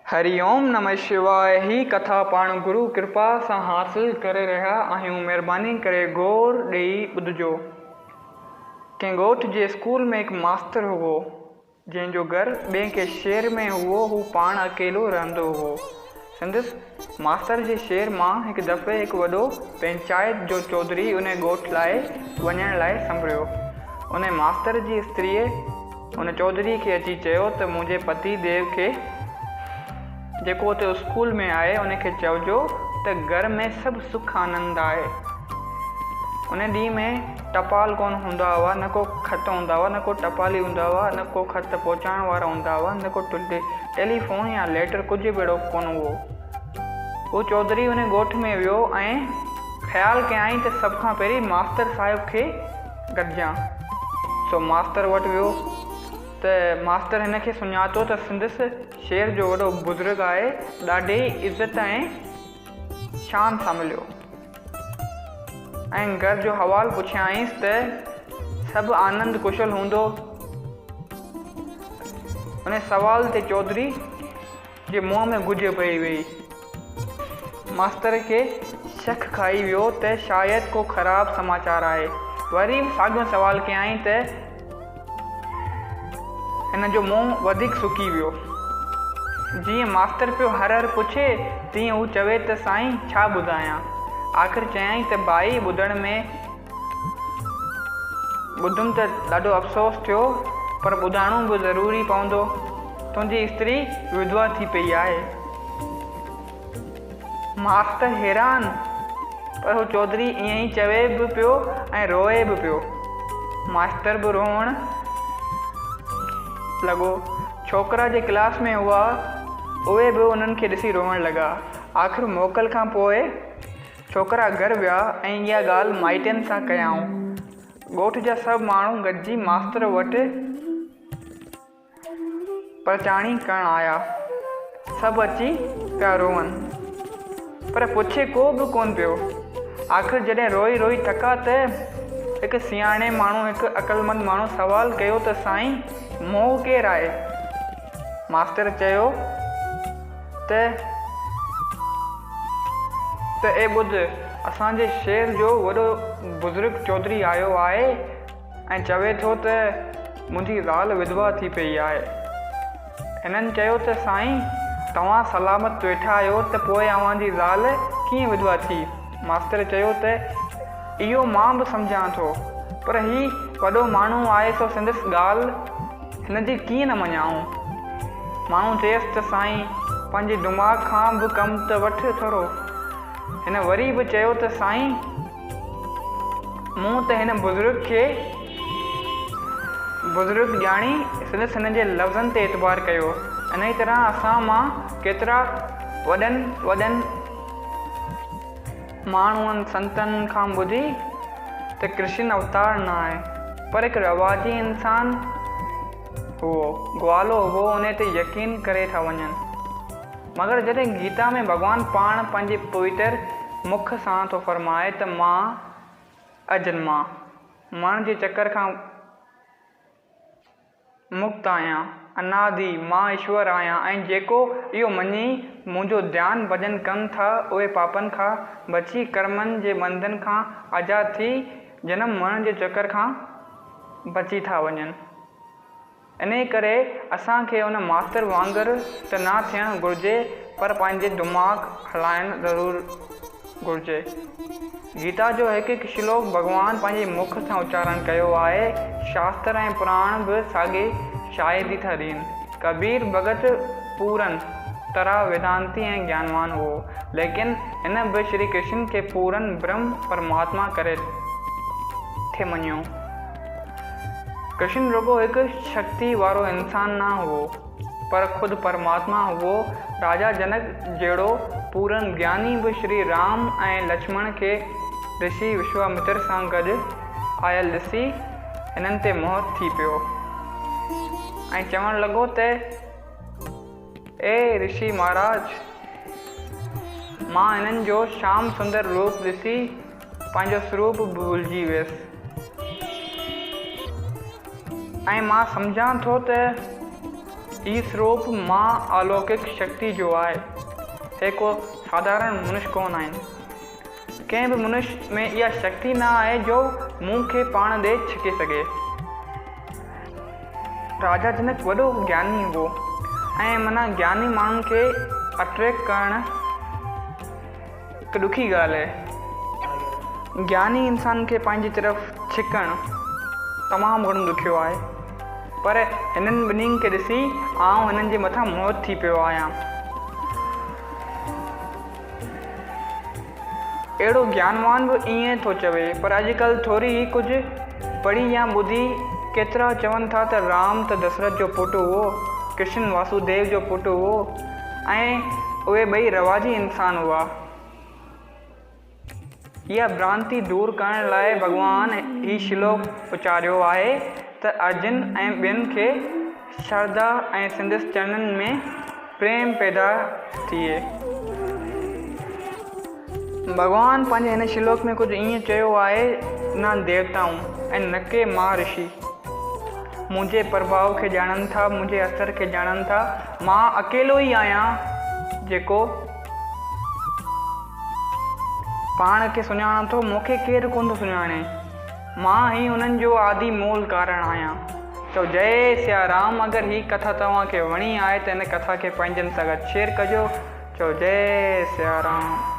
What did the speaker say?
हरिओम नमः शिवाय। ही कथा पाण गुरु कृपा सां हासिल करे रहिया आहियूं। महिरबानी करे गौर ॾेई ॿुधिजो। कंहिं ॻोठ जे स्कूल में हिकु मास्तर हुओ जंहिंजो घर ॿिए के शहर में हुओ। हू पाण अकेलो रहंदो हुओ। संदसि मास्तर जे शहर मां हिकु दफ़े हिकु वॾो पंचायत जो चौधरी उन ॻोठ लाइ वञण लाइ संभरियो। उन मास्तर जी स्त्रीअ उन चौधरी खे अची चयो त मुंहिंजे पति देव खे जेको उते स्कूल में आहे उनखे चइजो त घर में सभु सुख आनंद आहे। उन ॾींहं में टपाल कोन हूंदा हुआ, न को ख़त हूंदा हुआ, न को टपाली हूंदा हुआ, न को ख़त पहुचाइण वारा हूंदा हुआ, न को टेलीफोन या लेटर कुझु बि अहिड़ो कोन हुओ। उहो चौधरी उन ॻोठ में वियो ऐं ख़्यालु कयईं त सभ खां पहिरीं मास्तर साहिब खे गॾिजां। सो मास्तर वटि वियो त मास्तर हिन खे सुञातो त संदसि शहर जो वॾो बुज़ुर्ग आहे, ॾाढी इज़त ऐं शान सां मिलियो। ऐं घर जो हवालु पुछियाईंसि त सभु आनंद कुशल हूंदो। उन सवाल ते चौधरी जे मुंहं में गुज पई वई। मास्तर खे शक खाई वियो त शायदि को ख़राबु समाचार आहे। वरी साॻियो सवाल कयईं त हिन जो मुंहुं वधीक सुकी वियो। जीअं मास्तर पियो हर पुछे तीअं हू चवे त साईं छा ॿुधायां। आख़िर चयईं त भाई ॿुधुमि त ॾाढो अफ़सोस थियो, पर ॿुधाइणो बि ज़रूरी पवंदो। तुंहिंजी स्त्री विधवा थी पई आहे। मास्तर हैरान, पर हू चौधरी ईअं ई चवे बि पियो ऐं रोए बि पियो। मास्तर बि रोअण लॻो। छोकिरा जे क्लास में हुआ, उहे बि उन्हनि खे ॾिसी रोअण लॻा। आख़िर मोकल खां पोइ छोकिरा घर विया ऐं इहा ॻाल्हि माइटनि सां कयाऊं। ॻोठ जा सभु माण्हू गॾिजी मास्तर वटि परचाणी करणु आया। सभु अची पिया रोअनि, पर पुछे को बि कोन पियो। आख़िर जॾहिं रोई रोई थका त हिकु सियाणे माण्हू, हिकु अक़लमंद माण्हू सवालु कयो त साईं मोह केरु आहे। मास्टर चयो त ए ॿुध, असांजे शहर जो वॾो बुज़ुर्ग चौधरी आयो आहे ऐं चवे थो त मुंहिंजी ज़ाल विधवा थी पई आहे। हिननि चयो त साईं तव्हां सलामत वेठा आहियो, त पोइ अव्हांजी ज़ाल कीअं विधवा थी। मास्टर चयो त इहो मां बि सम्झां थो, पर ही वॾो माण्हू आहे सो संदसि ॻाल्हि हिनजी कीअं न मञाऊं। माण्हू चयसि त साईं पंहिंजे दिमाग़ खां बि कमु त वठ थोरो। हिन वरी बि चयो त साईं मूं त हिन बुज़ुर्ग ॼाणी संदसि हिन जे लफ़्ज़नि ते एतबार कयो। इन ई तरह असां मां केतिरा वॾनि माण्हुनि संतनि खां ॿुधी त कृष्ण अवतार न आहे, पर हिकु रवाजी इंसान हुओ, ग्वालो हुओ, उन ते यकीन करे था वञनि। मगर जॾहिं गीता में भॻवानु पाण पंहिंजे पवित्र मुख सां थो फरमाए त मां अजन्मा, मरण जे चकर खां मुक्त आहियां, अनादि, मां ईश्वर आहियां, ऐं जेको इहो मञी मुंहिंजो ध्यानु भॼन कनि था उहे पापनि खां बची कर्मनि जे बंधन खां आज़ादु थी जनम मरण जे चकर खां बची था वञनि। इन करे असांखे उन मास्तर वांगुरु त न थियणु घुरिजे, पर पंहिंजे दिमाग़ हलाइणु ज़रूरु घुरिजे। गीता जो हिकु हिकु श्लोक भॻवानु पंहिंजे मुख सां उच्चारण कयो आहे। शास्त्र ऐं पुराण बि साॻी शायदि था ॾियनि। कबीर भॻत पूरन तरह वेदांती ऐं ज्ञानवान हो, लेकिन हिन बि श्री कृष्ण खे पूरन ब्रह्म परमात्मा करे थे मञियो। कृष्ण रुगो हिकु शक्ति वारो इंसान न हुओ, पर ख़ुदि परमात्मा हुओ। राजा जनक जहिड़ो पूरन ज्ञानी बि श्री राम ऐं लक्ष्मण खे ऋषि विश्वामित्र सां गॾु आयल ॾिसी हिननि ते मोहित थी पियो ऐं चवणु लॻो त ए ऋषि महाराज, मां हिननि जो श्याम सुंदर रूप ॾिसी पंहिंजो स्वरूप भुलिजी वियुसि ऐं मां सम्झां थो त ई स्वरूप मां अलौकिक शक्ति जो आहे। हे को साधारण मनुष्य कोन आहिनि। कंहिं बि मनुष्य में इहा शक्ति न आहे जो मुंहुं खे पाण ॾे छिके सघे। राजा जनक वॾो ज्ञानी हुओ ऐं माना ज्ञानी माण्हुनि खे अट्रैक्ट करणु हिकु ॾुखी ॻाल्हि आहे। ज्ञानी इंसान खे पंहिंजी तरफ़ छिकणु तमामु घणो ॾुखियो आहे, पर हिननि ॿिन्हिनि खे ॾिसी आउं हिननि जे मथां मोहित थी पियो आहियां। अहिड़ो ज्ञानवान बि ईअं थो चवे, पर अॼुकल्ह थोरी ई कुझु पढ़ी या ॿुधी केतिरा चवनि था त राम त दशरथ जो पुटु हुओ, कृष्ण वासुदेव जो पुटु हुओ ऐं उहे ॿई रवाजी इंसान हुआ। इहा भ्रांति दूर करण लाइ भॻवान ही श्लोक उचारियो आहे त अर्जुन ऐं ॿियनि खे श्रद्धा ऐं संदसि चरणनि में प्रेम पैदा थिए। भॻवान पंहिंजे हिन श्लोक में कुझु ईअं चयो आहे, न देवताऊं ऐं न के महर्षि मुंहिंजे प्रभाव खे ॼाणनि था, मुंहिंजे असर खे ॼाणनि था। मां अकेलो ई आहियां जेको पाण खे सुञाणां थो, मूंखे केरु कोन थो सुञाणे। मां ई उन्हनि जो आदि मूल कारण आहियां। तो जय सिया राम। अगरि हीअ कथा तव्हांखे वणी आहे त हिन कथा खे पंहिंजनि सां गॾु शेयर कजो। चओ जय सिया राम।